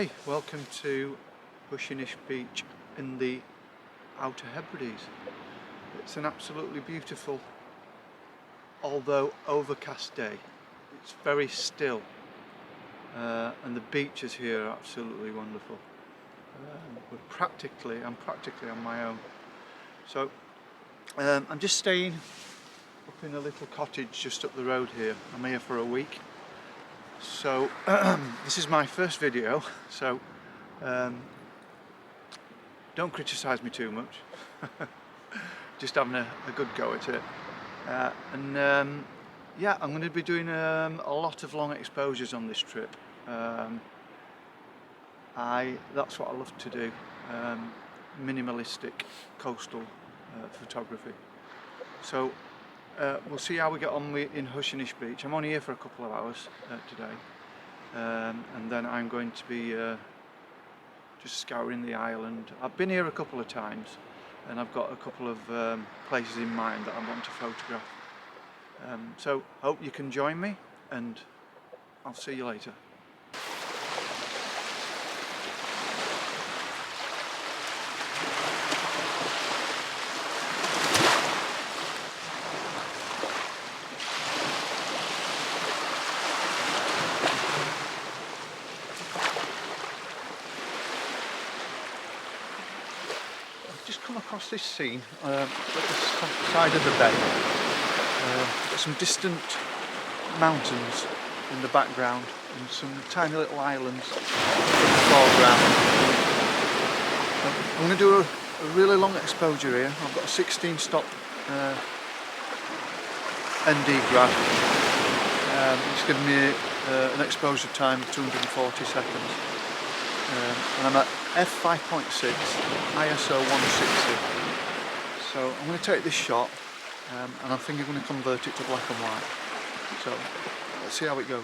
Hi, welcome to Hushinish beach in the Outer Hebrides. It's an absolutely beautiful, although overcast day. It's very still and the beaches here are absolutely wonderful. I'm practically on my own. So I'm just staying up in a little cottage just up the road here. I'm here for a week. So this is my first video, so don't criticise me too much. Just having a good go at it. Yeah, I'm going to be doing a lot of long exposures on this trip. That's what I love to do, minimalistic coastal photography. So we'll see how we get on in Hushinish beach. I'm only here for a couple of hours today, and then I'm going to be just scouring the island. I've been here a couple of times and I've got a couple of places in mind that I want to photograph. So hope you can join me, and I'll see you later. Just come across this scene at the side of the bay. Got some distant mountains in the background and some tiny little islands in the foreground. I'm going to do a really long exposure here. I've got a 16 stop ND grad. It's given me an exposure time of 240 seconds. And I'm at f5.6, ISO 160. So I'm going to take this shot and I think I'm going to convert it to black and white. So let's see how it goes.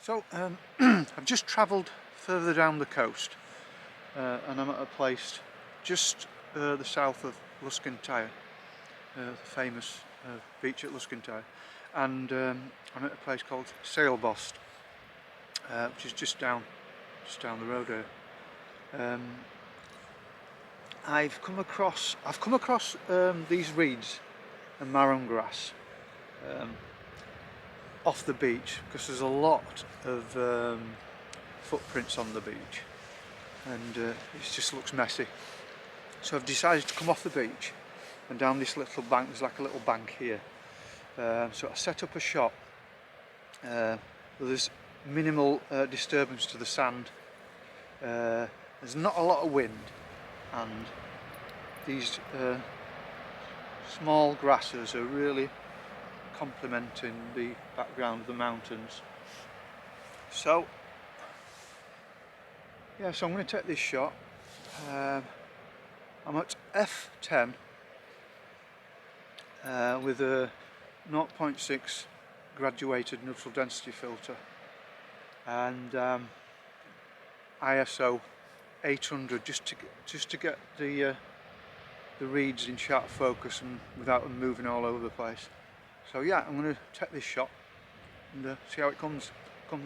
So I've just travelled further down the coast and I'm at a place just the south of Luscantire, the famous beach at Luscantire, and I'm at a place called Sailbost, which is just down the road here. I've come across these reeds and marron grass off the beach because there's a lot of footprints on the beach and it just looks messy. So I've decided to come off the beach and down this little bank. There's like a little bank here. So I set up a shot. There's minimal disturbance to the sand. There's not a lot of wind, and these small grasses are really complementing the background of the mountains. So yeah, so I'm going to take this shot. I'm at f10 with a 0.6 graduated neutral density filter and ISO 800 just to get the reeds in sharp focus and without them moving all over the place. So yeah, I'm going to take this shot and see how it comes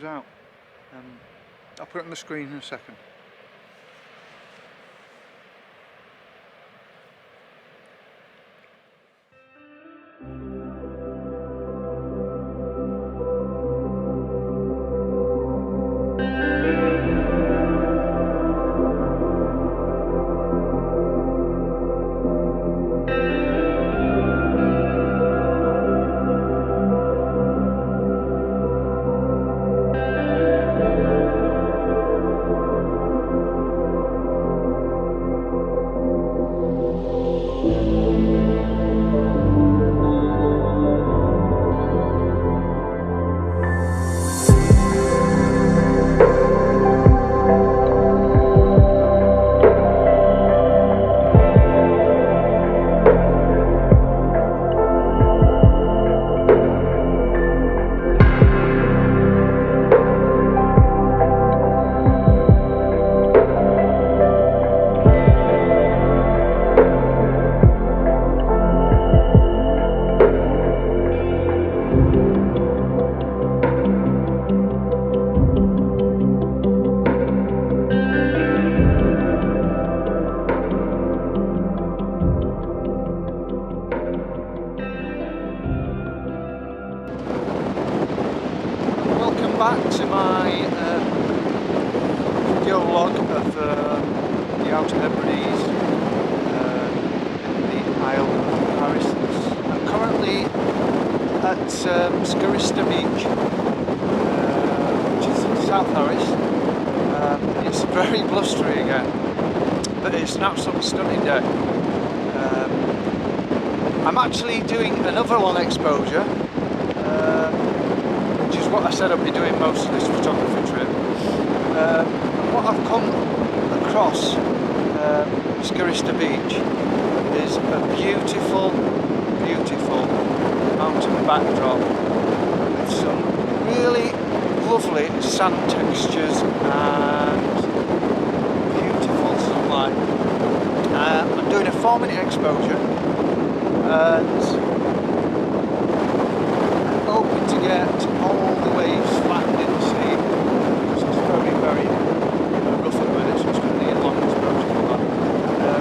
out. I'll put it on the screen in a second. my video log of the Outer Hebrides in the Isle of Harris. I'm currently at Scarista Beach, which is South Harris. It's very blustery again, but it's an absolutely stunning day. I'm actually doing another long exposure, which is what I said I'd be doing most of this photography trip. And what I've come across Scarista Beach is a beautiful, beautiful mountain backdrop with some really lovely sand textures and beautiful sunlight. I'm doing a 4-minute exposure and hoping to get all the waves flattened in the sea. So it's very, very rough at the minute, so it's going to need a long exposure for that.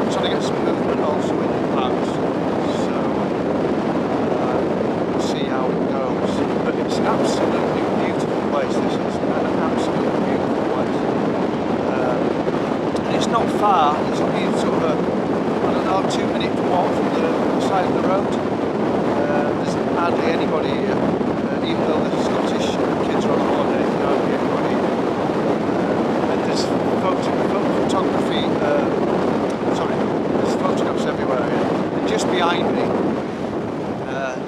I'm trying to get some movement also in the clouds, so we'll see how it goes. But it's an absolutely beautiful place. This is an absolutely beautiful place. And it's not far, it's only sort of a 2-minute walk from the side of the road. There's hardly anybody here, even though the Scottish kids are on holiday, there's hardly anybody here. And there's photography, there's photographs everywhere here. And just behind me,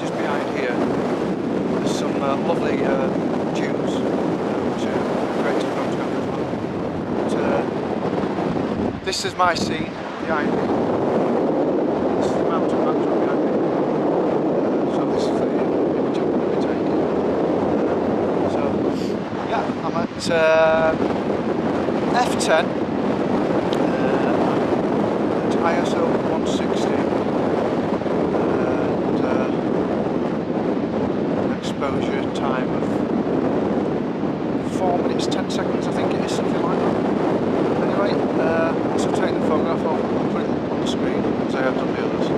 just behind here, there's some lovely dunes, which are great to photograph as well. But, this is my scene behind me. F10 at ISO 160 and an exposure time of 4 minutes 10 seconds, I think it is, something like that. Anyway, so take the photograph, I'll put it on the screen as I have done the others.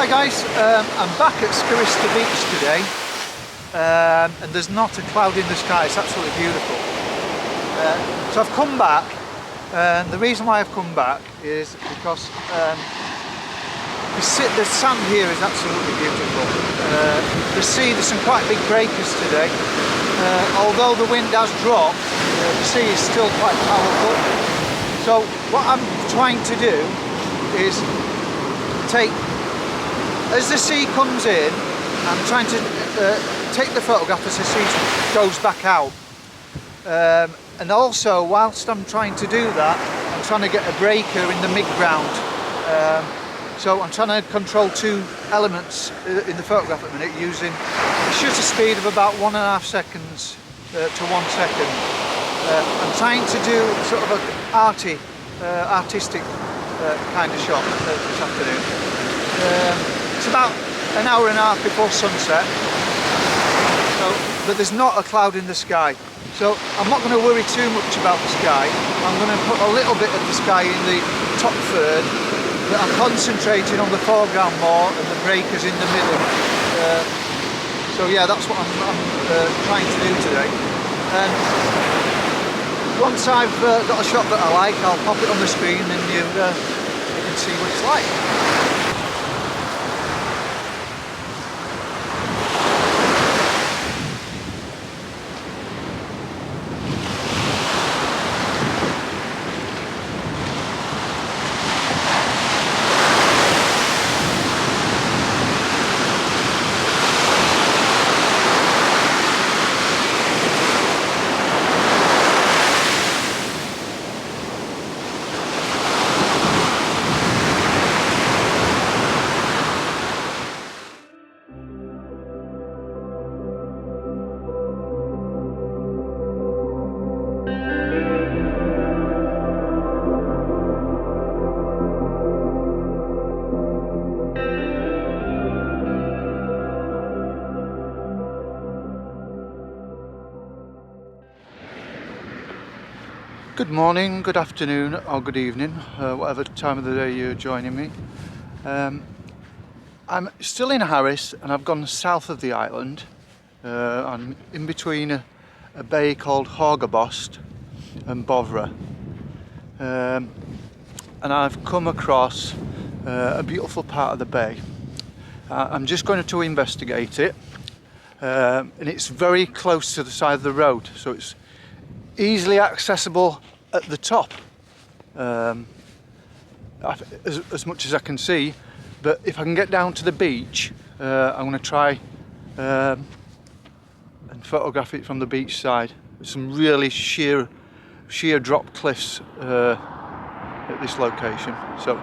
Hi guys, I'm back at Scarista Beach today, and there's not a cloud in the sky. It's absolutely beautiful. So I've come back, and the reason why I've come back is because the sand here is absolutely beautiful. The sea, there's some quite big breakers today. Although the wind has dropped, the sea is still quite powerful. So what I'm trying to do is as the sea comes in, I'm trying to take the photograph as the sea goes back out. And also, whilst I'm trying to do that, I'm trying to get a breaker in the mid-ground. So I'm trying to control 2 elements in the photograph at the minute using a shutter speed of about 1.5 seconds to 1 second. I'm trying to do sort of an artistic kind of shot this afternoon. It's about an hour and a half before sunset, but there's not a cloud in the sky. So I'm not going to worry too much about the sky. I'm going to put a little bit of the sky in the top third, but I'm concentrating on the foreground more and the breakers in the middle. So yeah, that's what I'm trying to do today. And once I've got a shot that I like, I'll pop it on the screen and you can see what it's like. Good morning, good afternoon or good evening, whatever time of the day you're joining me. I'm still in Harris and I've gone south of the island. I'm in between a bay called Horgabost and Bovra. And I've come across a beautiful part of the bay. I'm just going to investigate it. And it's very close to the side of the road, so it's easily accessible at the top, as much as I can see. But if I can get down to the beach, I'm going to try and photograph it from the beach side. There's some really sheer drop cliffs at this location, so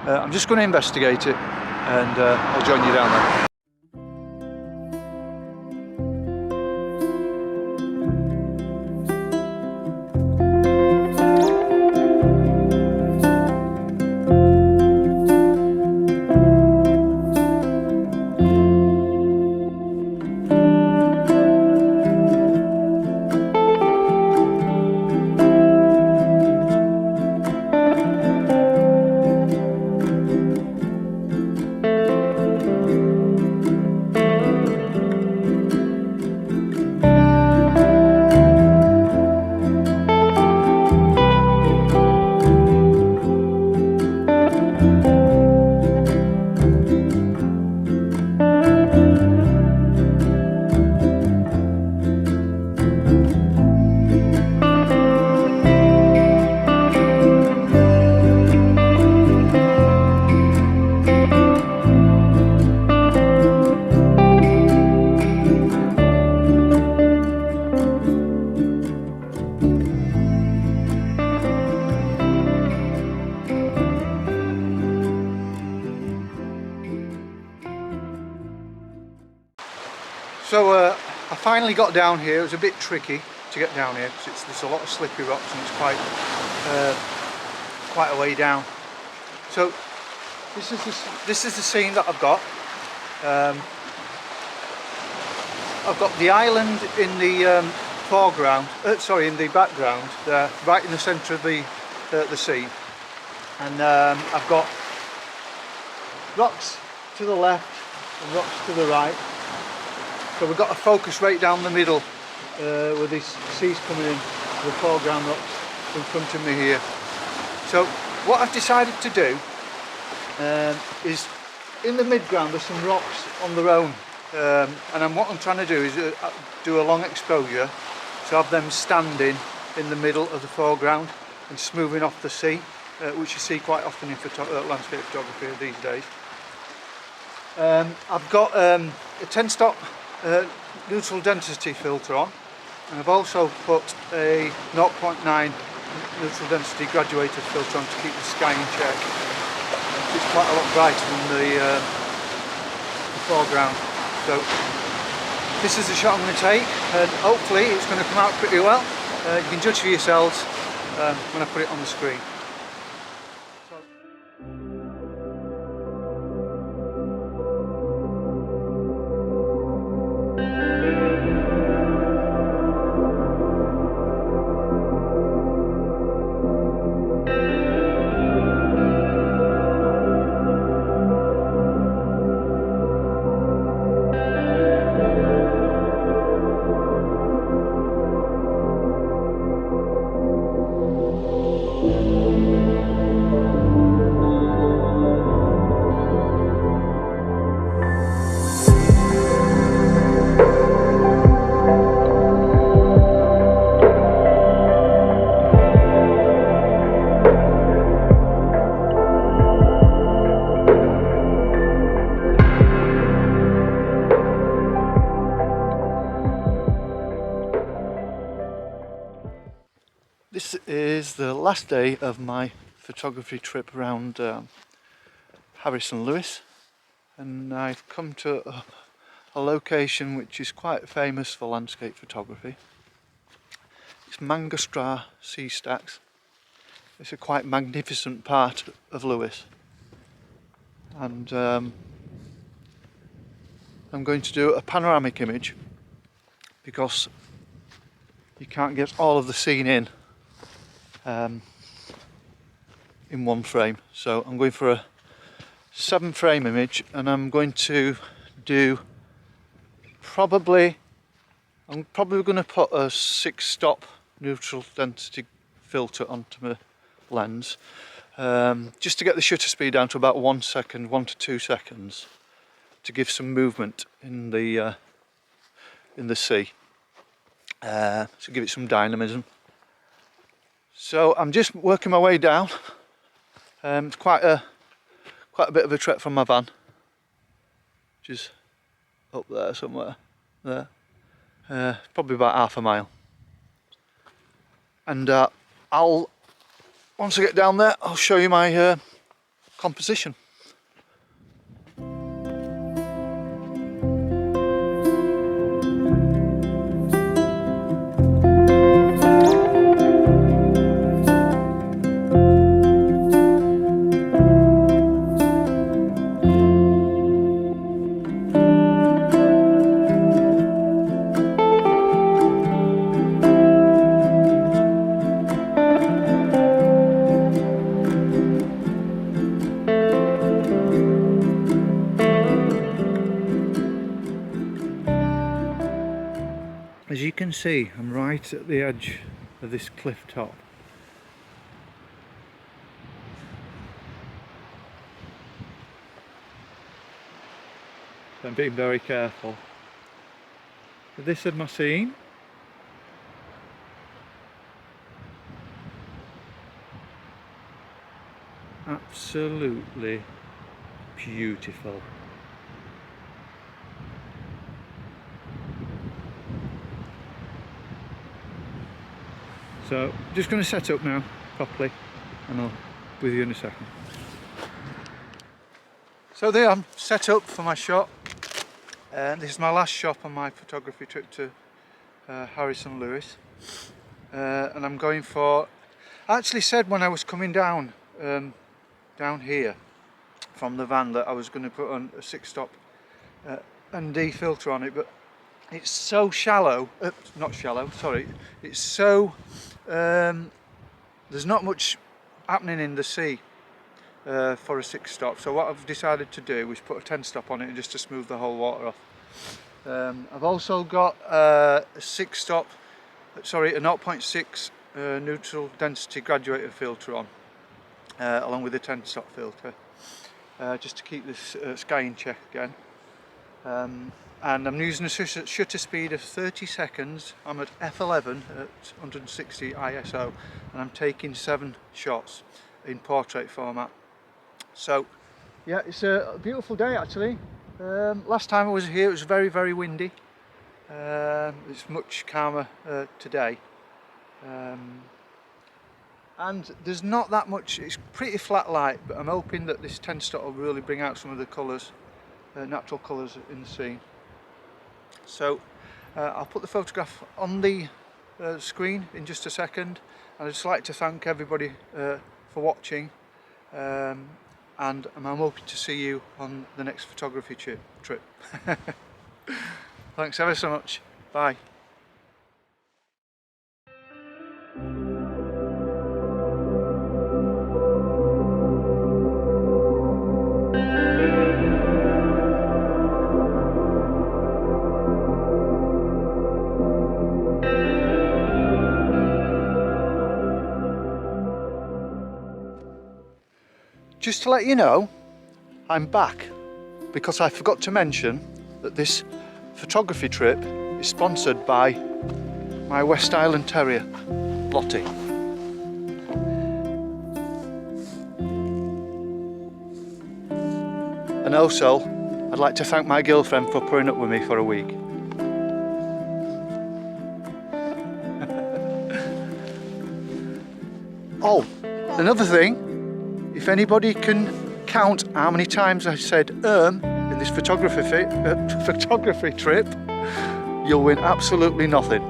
I'm just going to investigate it, and I'll join you down there. So I finally got down here. It was a bit tricky to get down here because there's a lot of slippery rocks and it's quite a way down. So this is the scene that I've got. I've got the island in the foreground, in the background, right in the centre of the scene, and I've got rocks to the left and rocks to the right. So we've got a focus right down the middle with these seas coming in, the foreground rocks in front of me here. So what I've decided to do is, in the midground there's some rocks on their own, and what I'm trying to do is do a long exposure, so have them standing in the middle of the foreground and smoothing off the sea, which you see quite often in landscape photography these days. I've got a 10-stop neutral density filter on, and I've also put a 0.9 neutral density graduated filter on to keep the sky in check. It's quite a lot brighter than the foreground. So this is the shot I'm going to take, and hopefully it's going to come out pretty well. You can judge for yourselves when I put it on the screen. This is the last day of my photography trip around Harris and Lewis, and I've come to a location which is quite famous for landscape photography. It's Mangastra Sea Stacks. It's a quite magnificent part of Lewis, and I'm going to do a panoramic image because you can't get all of the scene in in one frame. So I'm going for a 7-frame image, and I'm going to do I'm probably going to put a 6-stop neutral density filter onto my lens, just to get the shutter speed down to about 1 second, 1 to 2 seconds, to give some movement in the sea, to give it some dynamism. So I'm just working my way down. It's quite a bit of a trek from my van, which is up there somewhere. There, probably about half a mile. And once I get down there, I'll show you my composition. As you can see, I'm right at the edge of this cliff top. So I'm being very careful. This is my scene. Absolutely beautiful. So, just going to set up now properly, and I'll be with you in a second. So there, I'm set up for my shot, and this is my last shot on my photography trip to Harrison Lewis, and I'm going for. I actually said when I was coming down here from the van that I was going to put on a 6-stop ND filter on it, but it's so shallow, not shallow, sorry, it's so, there's not much happening in the sea for a 6-stop, so what I've decided to do is put a 10-stop on it just to smooth the whole water off. I've also got a 6-stop, sorry, a 0.6 neutral density graduated filter on, along with a 10-stop filter, just to keep this sky in check again. And I'm using a shutter speed of 30 seconds. I'm at f11 at 160 ISO, and I'm taking 7 shots in portrait format. So yeah, it's a beautiful day actually. Last time I was here it was very, very windy. It's much calmer today, and there's not that much, it's pretty flat light, but I'm hoping that this 10-stop will really bring out some of the colours, natural colours in the scene. So I'll put the photograph on the screen in just a second, and I'd just like to thank everybody for watching, and I'm hoping to see you on the next photography trip. Thanks ever so much. Bye. Just to let you know, I'm back because I forgot to mention that this photography trip is sponsored by my West Island Terrier, Lottie. And also, I'd like to thank my girlfriend for putting up with me for a week. Oh, another thing. If anybody can count how many times I said in this photography trip, you'll win absolutely nothing.